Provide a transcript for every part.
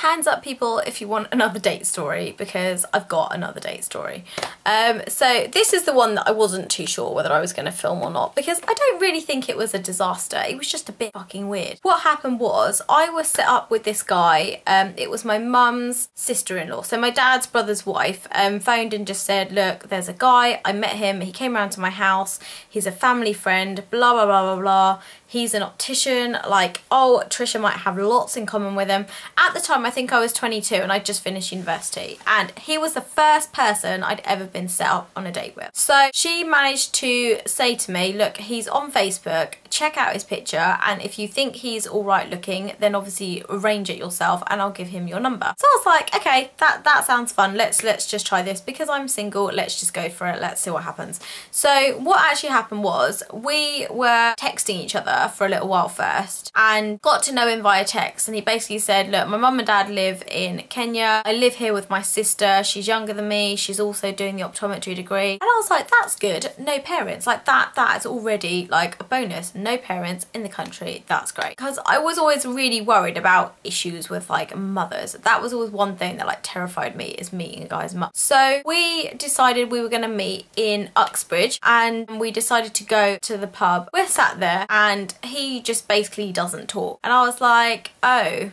hands up people if you want another date story, because I've got another date story. So this is the one that I wasn't too sure whether I was going to film or not, because I don't really think it was a disaster. It was just a bit fucking weird. What happened was I was set up with this guy. It was my mum's sister-in-law, so my dad's brother's wife, phoned and just said, look, there's a guy, I met him, he came around to my house, he's a family friend, blah blah blah blah blah. He's an optician, like, oh, Trisha might have lots in common with him. At the time, I think I was 22 and I'd just finished university. And he was the first person I'd ever been set up on a date with. So she managed to say to me, look, he's on Facebook, check out his picture, and if you think he's all right looking, then obviously arrange it yourself and I'll give him your number. So I was like, okay, that sounds fun. Let's just try this. Because I'm single, let's just go for it. Let's see what happens. So what actually happened was we were texting each other for a little while first and got to know him via text, and he basically said, look, my mum and dad live in Kenya, I live here with my sister, she's younger than me, she's also doing the optometry degree. And I was like, that's good, no parents, like that is already like a bonus, no parents in the country, that's great. Because I was always really worried about issues with like mothers. That was always one thing that like terrified me, is meeting a guy's mum. So we decided we were going to meet in Uxbridge, and we decided to go to the pub. We're sat there and he just basically doesn't talk, and I was like, oh,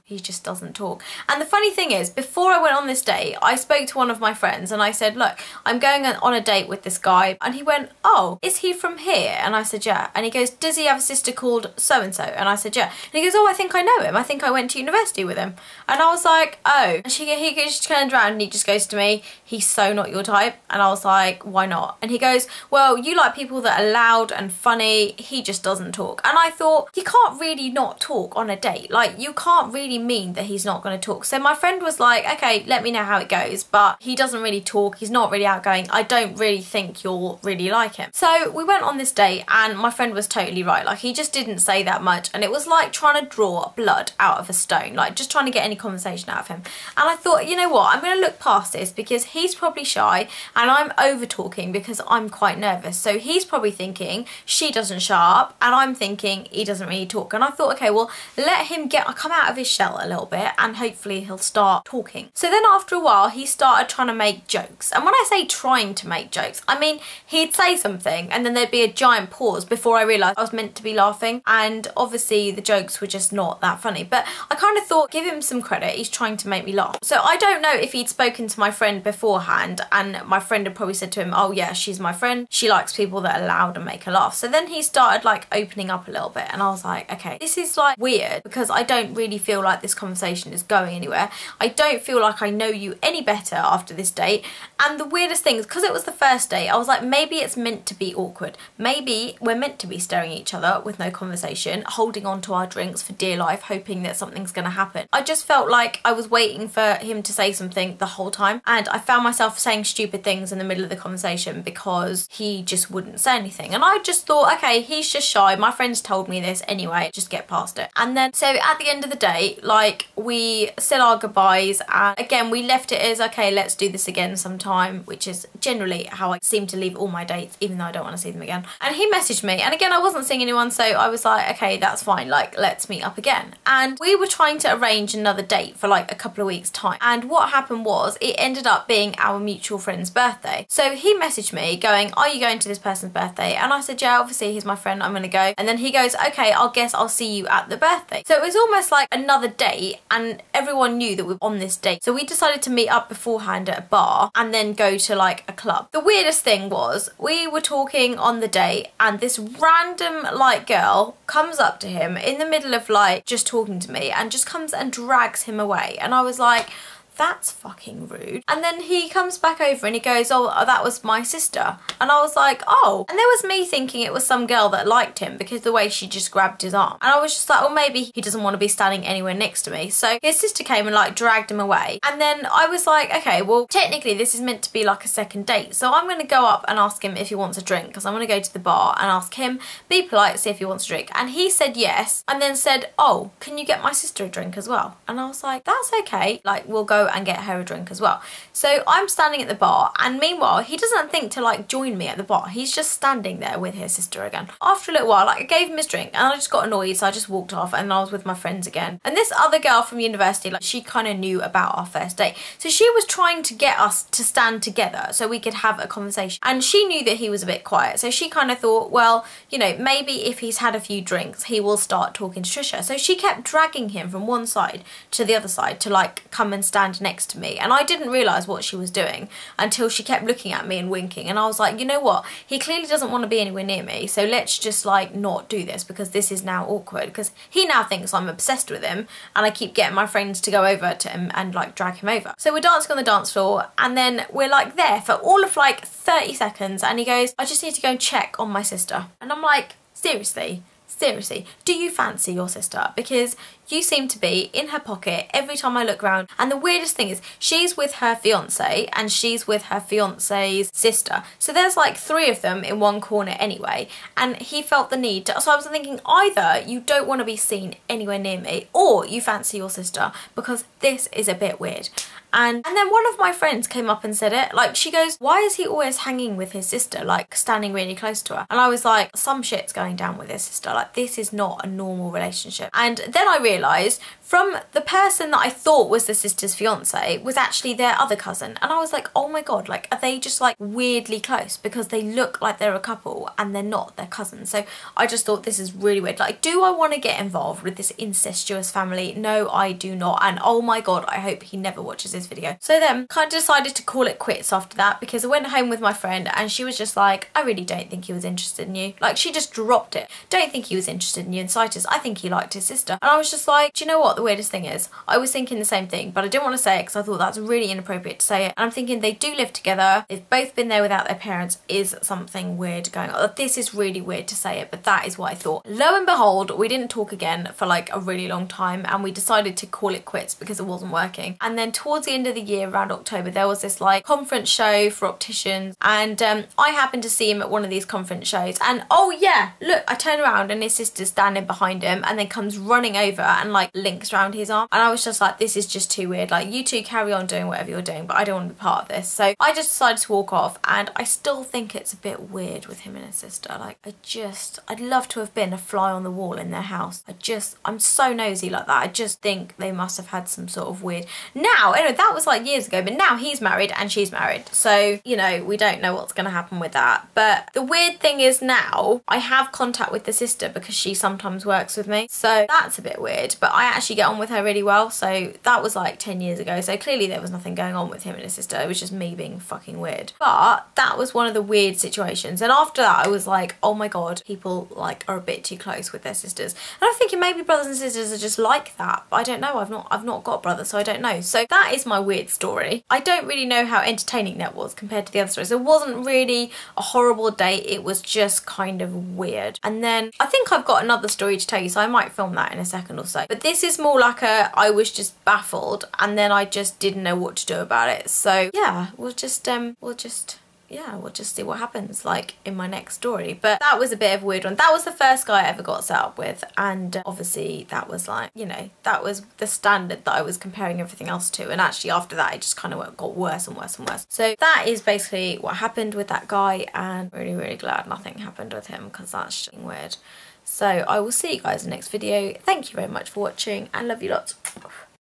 he just doesn't talk. And the funny thing is, before I went on this date, I spoke to one of my friends and I said, look, I'm going on a date with this guy. And he went, oh, is he from here? And I said, yeah. And he goes, does he have a sister called so-and-so? And I said, yeah. And he goes, oh, I think I know him, I think I went to university with him. And I was like, oh. And he just turned around and he just goes to me, he's so not your type. And I was like, why not? And he goes, well, you like people that are loud and funny, he just doesn't talk. And I thought, you can't really not talk on a date. Like, you can't really mean that he's not going to talk. So my friend was like, okay, let me know how it goes, but he doesn't really talk, he's not really outgoing, I don't really think you'll really like him. So we went on this date and my friend was totally right, like he just didn't say that much, and it was like trying to draw blood out of a stone, like just trying to get any conversation out of him. And I thought, you know what, I'm going to look past this, because he's probably shy and I'm over talking because I'm quite nervous. So he's probably thinking she doesn't shut up, and I'm thinking he doesn't really talk. And I thought, okay, well, let him come out of his shell a little bit and hopefully he'll start talking. So then after a while he started trying to make jokes, and when I say trying to make jokes, I mean he'd say something and then there'd be a giant pause before I realised I was meant to be laughing, and obviously the jokes were just not that funny. But I kind of thought, give him some credit, he's trying to make me laugh. So I don't know if he'd spoken to my friend beforehand and my friend had probably said to him, oh yeah, she's my friend, she likes people that are loud and make her laugh. So then he started like opening up a little bit, and I was like, okay, this is like weird, because I don't really feel like this conversation is going anywhere. I don't feel like I know you any better after this date. And the weirdest thing is, because it was the first date, I was like, maybe it's meant to be awkward. Maybe we're meant to be staring at each other with no conversation, holding on to our drinks for dear life, hoping that something's going to happen. I just felt like I was waiting for him to say something the whole time, and I found myself saying stupid things in the middle of the conversation because he just wouldn't say anything. And I just thought, okay, he's just shy, my friends told me this anyway, just get past it. And then, so at the end of the day, like, we said our goodbyes, and again we left it as, okay, let's do this again sometime, which is generally how I seem to leave all my dates, even though I don't want to see them again. And he messaged me, and again I wasn't seeing anyone, so I was like, okay, that's fine, like, let's meet up again. And we were trying to arrange another date for like a couple of weeks time, and what happened was it ended up being our mutual friend's birthday. So he messaged me going, are you going to this person's birthday? And I said, yeah, obviously he's my friend, I'm gonna go. And then he goes, okay, I'll see you at the birthday. So it was almost like another date, and everyone knew that we were on this date. So we decided to meet up beforehand at a bar and then go to like a club. The weirdest thing was, we were talking on the date and this random like girl comes up to him in the middle of like just talking to me and just comes and drags him away. And I was like, that's fucking rude. And then he comes back over and he goes, oh, that was my sister. And I was like, oh. And there was me thinking it was some girl that liked him because the way she just grabbed his arm. And I was just like, well, maybe he doesn't want to be standing anywhere next to me. So his sister came and like dragged him away. And then I was like, okay, well, technically this is meant to be like a second date. So I'm going to go up and ask him if he wants a drink, because I'm going to go to the bar and ask him, be polite, see if he wants a drink. And he said yes, and then said, oh, can you get my sister a drink as well? And I was like, that's okay. Like, we'll go and get her a drink as well. So I'm standing at the bar, and meanwhile he doesn't think to like join me at the bar. He's just standing there with his sister again. After a little while, like I gave him his drink and I just got annoyed, so I just walked off and I was with my friends again. And this other girl from university, like she kind of knew about our first date, so she was trying to get us to stand together so we could have a conversation, and she knew that he was a bit quiet, so she kind of thought, well, you know, maybe if he's had a few drinks he will start talking to Trisha. So she kept dragging him from one side to the other side to like come and stand next to me, and I didn't realise what she was doing until she kept looking at me and winking, and I was like, you know what, he clearly doesn't want to be anywhere near me, so let's just like not do this, because this is now awkward, because he now thinks I'm obsessed with him and I keep getting my friends to go over to him and like drag him over. So we're dancing on the dance floor, and then we're like there for all of like 30 seconds, and he goes, I just need to go and check on my sister. And I'm like, seriously? Seriously, do you fancy your sister? Because you seem to be in her pocket every time I look around. And the weirdest thing is she's with her fiance and she's with her fiance's sister. So there's like 3 of them in one corner anyway. And he felt the need to, so I was thinking, either you don't want to be seen anywhere near me or you fancy your sister, because this is a bit weird. And then one of my friends came up and said it, like she goes, why is he always hanging with his sister, like standing really close to her? And I was like, some shit's going down with his sister, like this is not a normal relationship. And then I realised from the person that I thought was the sister's fiance was actually their other cousin, and I was like, oh my god, like are they just like weirdly close, because they look like they're a couple and they're not, they're cousins. So I just thought this is really weird. Like, do I want to get involved with this incestuous family? No, I do not. And oh my god, I hope he never watches this video. So then kind of decided to call it quits after that, because I went home with my friend and she was just like, I really don't think he was interested in you. Like she just dropped it. Don't think he was interested in you in Citus. I think he liked his sister. And I was just like, do you know what the weirdest thing is? I was thinking the same thing, but I didn't want to say it because I thought that's really inappropriate to say it. And I'm thinking they do live together. They've both been there without their parents. Is something weird going on? This is really weird to say it, but that is what I thought. Lo and behold, we didn't talk again for like a really long time, and we decided to call it quits because it wasn't working. And then towards the end of the year, around October, there was this like conference show for opticians, and I happened to see him at one of these conference shows, and oh yeah, look, I turn around and his sister's standing behind him and then comes running over and like links around his arm, and I was just like, this is just too weird. Like, you two carry on doing whatever you're doing, but I don't want to be part of this. So I just decided to walk off, and I still think it's a bit weird with him and his sister. Like, I'd love to have been a fly on the wall in their house. I'm so nosy like that. I just think they must have had some sort of weird, now anyway, that was like years ago, but now he's married and she's married, so you know, we don't know what's going to happen with that. But the weird thing is now I have contact with the sister because she sometimes works with me, so that's a bit weird. But I actually get on with her really well, so that was like 10 years ago, so clearly there was nothing going on with him and his sister. It was just me being fucking weird. But that was one of the weird situations, and after that I was like, oh my god, people like are a bit too close with their sisters. And I'm thinking maybe brothers and sisters are just like that, but I don't know. I've not got brothers, so I don't know. So that is my weird story. I don't really know how entertaining that was compared to the other stories. It wasn't really a horrible date, it was just kind of weird. And then I think I've got another story to tell you, so I might film that in a second or so. But this is more like a, I was just baffled and then I just didn't know what to do about it. So yeah, we'll just see what happens like in my next story. But that was a bit of a weird one. That was the first guy I ever got set up with, and obviously that was like, you know, that was the standard that I was comparing everything else to, and actually after that it just kind of got worse and worse and worse. So that is basically what happened with that guy, and really, really glad nothing happened with him because that's just weird. So I will see you guys in the next video. Thank you very much for watching and love you lots.